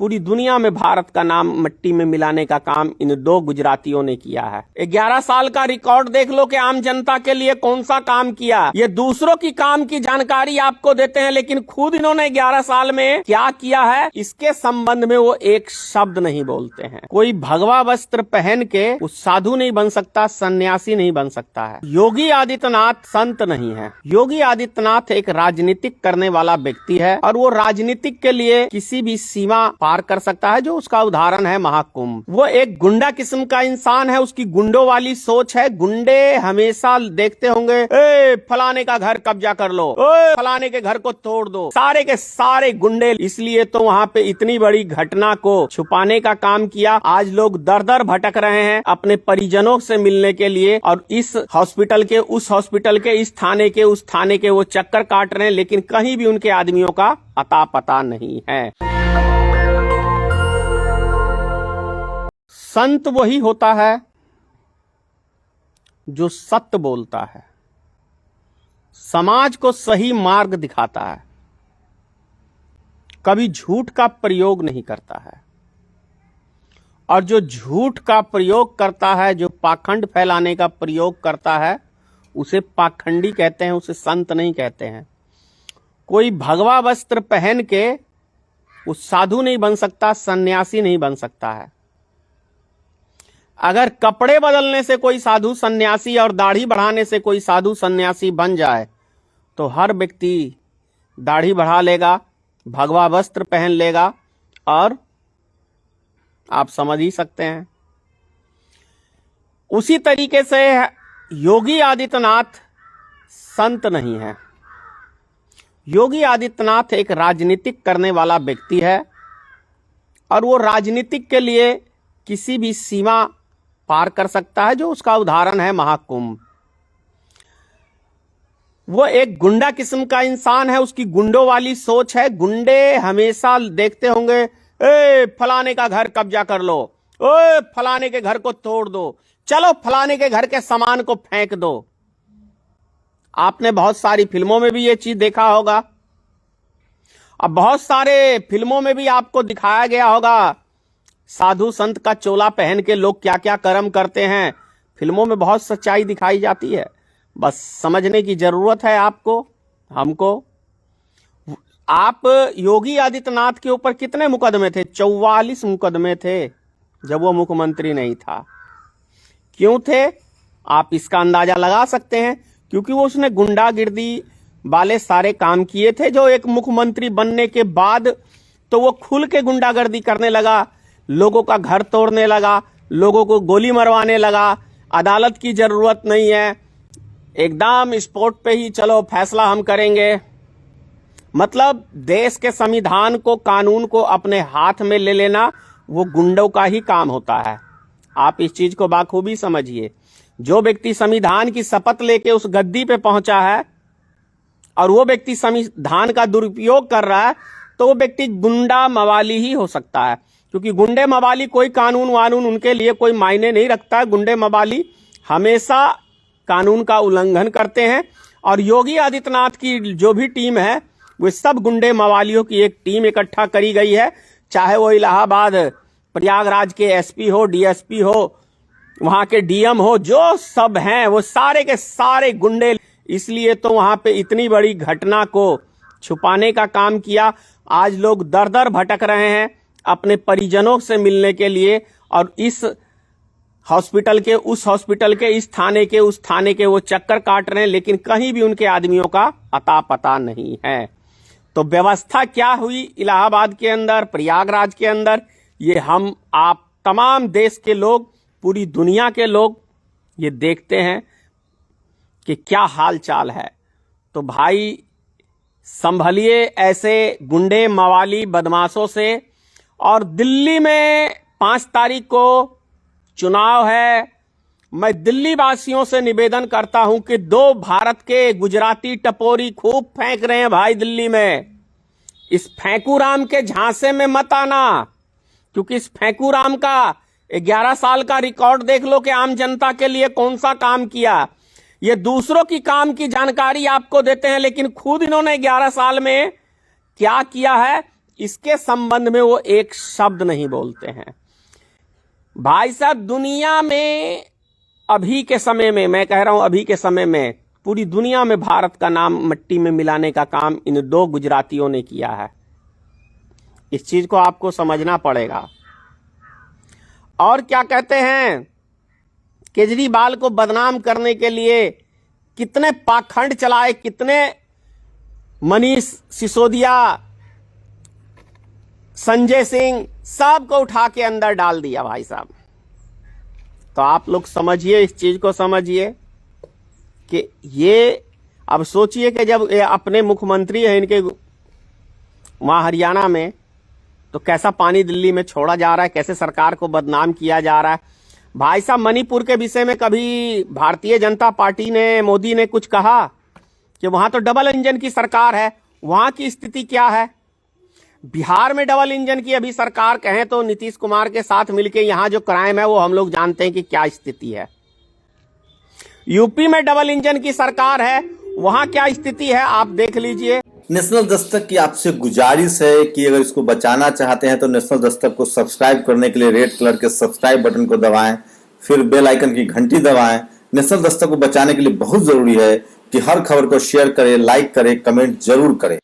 पूरी दुनिया में भारत का नाम मिट्टी में मिलाने का काम इन दो गुजरातियों ने किया है। 11 साल का रिकॉर्ड देख लो कि आम जनता के लिए कौन सा काम किया। ये दूसरों की काम की जानकारी आपको देते हैं, लेकिन खुद इन्होंने 11 साल में क्या किया है इसके संबंध में वो एक शब्द नहीं बोलते हैं। कोई भगवा वस्त्र पहन के वो साधु नहीं बन सकता, सन्यासी नहीं बन सकता है। योगी आदित्यनाथ संत नहीं है। योगी आदित्यनाथ एक राजनीतिक करने वाला व्यक्ति है और वो राजनीतिक के लिए किसी भी सीमा पार कर सकता है, जो उसका उदाहरण है महाकुंभ। वो एक गुंडा किस्म का इंसान है, उसकी गुंडों वाली सोच है। गुंडे हमेशा देखते होंगे ए फलाने का घर कब्जा कर लो, ए फलाने के घर को तोड़ दो, सारे के सारे गुंडे। इसलिए तो वहाँ पे इतनी बड़ी घटना को छुपाने का काम किया। आज लोग दर दर भटक रहे हैं अपने परिजनों से मिलने के लिए, और इस हॉस्पिटल के उस हॉस्पिटल के, इस थाने के उस थाने के वो चक्कर काट रहे हैं, लेकिन कहीं भी उनके आदमियों का अता पता नहीं है। संत वही होता है जो सत्य बोलता है, समाज को सही मार्ग दिखाता है, कभी झूठ का प्रयोग नहीं करता है। और जो झूठ का प्रयोग करता है, जो पाखंड फैलाने का प्रयोग करता है, उसे पाखंडी कहते हैं, उसे संत नहीं कहते हैं। कोई भगवा वस्त्र पहन के वो साधु नहीं बन सकता, सन्यासी नहीं बन सकता है। अगर कपड़े बदलने से कोई साधु सन्यासी और दाढ़ी बढ़ाने से कोई साधु सन्यासी बन जाए, तो हर व्यक्ति दाढ़ी बढ़ा लेगा, भगवा वस्त्र पहन लेगा, और आप समझ ही सकते हैं। उसी तरीके से योगी आदित्यनाथ संत नहीं है। योगी आदित्यनाथ एक राजनीतिक करने वाला व्यक्ति है और वो राजनीतिक के लिए किसी भी सीमा पार कर सकता है, जो उसका उदाहरण है महाकुंभ। वो एक गुंडा किस्म का इंसान है, उसकी गुंडों वाली सोच है। गुंडे हमेशा देखते होंगे ए फलाने का घर कब्जा कर लो, ए फलाने के घर को तोड़ दो, चलो फलाने के घर के सामान को फेंक दो। आपने बहुत सारी फिल्मों में भी ये चीज देखा होगा, अब बहुत सारे फिल्मों में भी आपको दिखाया गया होगा साधु संत का चोला पहन के लोग क्या क्या कर्म करते हैं। फिल्मों में बहुत सच्चाई दिखाई जाती है, बस समझने की जरूरत है आपको, हमको। आप योगी आदित्यनाथ के ऊपर कितने मुकदमे थे? 44 मुकदमे थे जब वो मुख्यमंत्री नहीं था। क्यों थे? आप इसका अंदाजा लगा सकते हैं, क्योंकि वो उसने गुंडागिर्दी वाले सारे काम किए थे, जो एक मुख्यमंत्री बनने के बाद तो वो खुल के गुंडागर्दी करने लगा, लोगों का घर तोड़ने लगा, लोगों को गोली मरवाने लगा। अदालत की जरूरत नहीं है, एकदम स्पॉट पे ही चलो फैसला हम करेंगे। मतलब देश के संविधान को, कानून को अपने हाथ में ले लेना वो गुंडों का ही काम होता है। आप इस चीज को बाखूबी समझिए। जो व्यक्ति संविधान की शपथ लेके उस गद्दी पे पहुंचा है और वो व्यक्ति संविधान का दुरुपयोग कर रहा है, तो वो व्यक्ति गुंडा मवाली ही हो सकता है। क्योंकि गुंडे मवाली कोई कानून वानून उनके लिए कोई मायने नहीं रखता है। गुंडे मवाली हमेशा कानून का उल्लंघन करते हैं, और योगी आदित्यनाथ की जो भी टीम है वो सब गुंडे मवालियों की एक टीम इकट्ठा करी गई है। चाहे वो इलाहाबाद प्रयागराज के एसपी हो, डीएसपी हो, वहां के डीएम हो, जो सब हैं वो सारे के सारे गुंडे। इसलिए तो वहां पे इतनी बड़ी घटना को छुपाने का काम किया। आज लोग दर दर भटक रहे हैं अपने परिजनों से मिलने के लिए, और इस हॉस्पिटल के उस हॉस्पिटल के, इस थाने के उस थाने के वो चक्कर काट रहे हैं, लेकिन कहीं भी उनके आदमियों का अता पता नहीं है। तो व्यवस्था क्या हुई इलाहाबाद के अंदर, प्रयागराज के अंदर, ये हम आप तमाम देश के लोग, पूरी दुनिया के लोग ये देखते हैं कि क्या हाल चाल है। तो भाई संभलिए ऐसे गुंडे मवाली बदमाशों से। और दिल्ली में 5 तारीख को चुनाव है। मैं दिल्ली वासियों से निवेदन करता हूं कि 2 भारत के गुजराती टपोरी खूब फेंक रहे हैं भाई दिल्ली में। इस फेंकूराम के झांसे में मत आना, क्योंकि इस फेंकूराम का 11 साल का रिकॉर्ड देख लो कि आम जनता के लिए कौन सा काम किया। ये दूसरों की काम की जानकारी आपको देते हैं, लेकिन खुद इन्होंने 11 साल में क्या किया है इसके संबंध में वो एक शब्द नहीं बोलते हैं। भाई साहब, दुनिया में अभी के समय में, मैं कह रहा हूं अभी के समय में, पूरी दुनिया में भारत का नाम मिट्टी में मिलाने का काम इन दो गुजरातियों ने किया है। इस चीज को आपको समझना पड़ेगा। और क्या कहते हैं, केजरीवाल को बदनाम करने के लिए कितने पाखंड चलाए, कितने मनीष सिसोदिया, संजय सिंह, सबको उठा के अंदर डाल दिया भाई साहब। तो आप लोग समझिए, इस चीज को समझिए कि ये, अब सोचिए कि जब ये अपने मुख्यमंत्री हैं इनके वहां हरियाणा में, तो कैसा पानी दिल्ली में छोड़ा जा रहा है, कैसे सरकार को बदनाम किया जा रहा है। भाई साहब, मणिपुर के विषय में कभी भारतीय जनता पार्टी ने, मोदी ने कुछ कहा कि वहां तो डबल इंजन की सरकार है, वहां की स्थिति क्या है? बिहार में डबल इंजन की अभी सरकार कहें तो नीतीश कुमार के साथ मिलके यहां जो क्राइम है वो हम लोग जानते हैं कि क्या स्थिति है। यूपी में डबल इंजन की सरकार है, वहां क्या स्थिति है आप देख लीजिए। नेशनल दस्तक की आपसे गुजारिश है कि अगर इसको बचाना चाहते हैं तो नेशनल दस्तक को सब्सक्राइब करने के लिए रेड कलर के सब्सक्राइब बटन को दबाएं, फिर बेल आइकन की घंटी दबाएं। नेशनल दस्तक को बचाने के लिए बहुत जरूरी है कि हर खबर को शेयर करें, लाइक करें, कमेंट जरूर करें।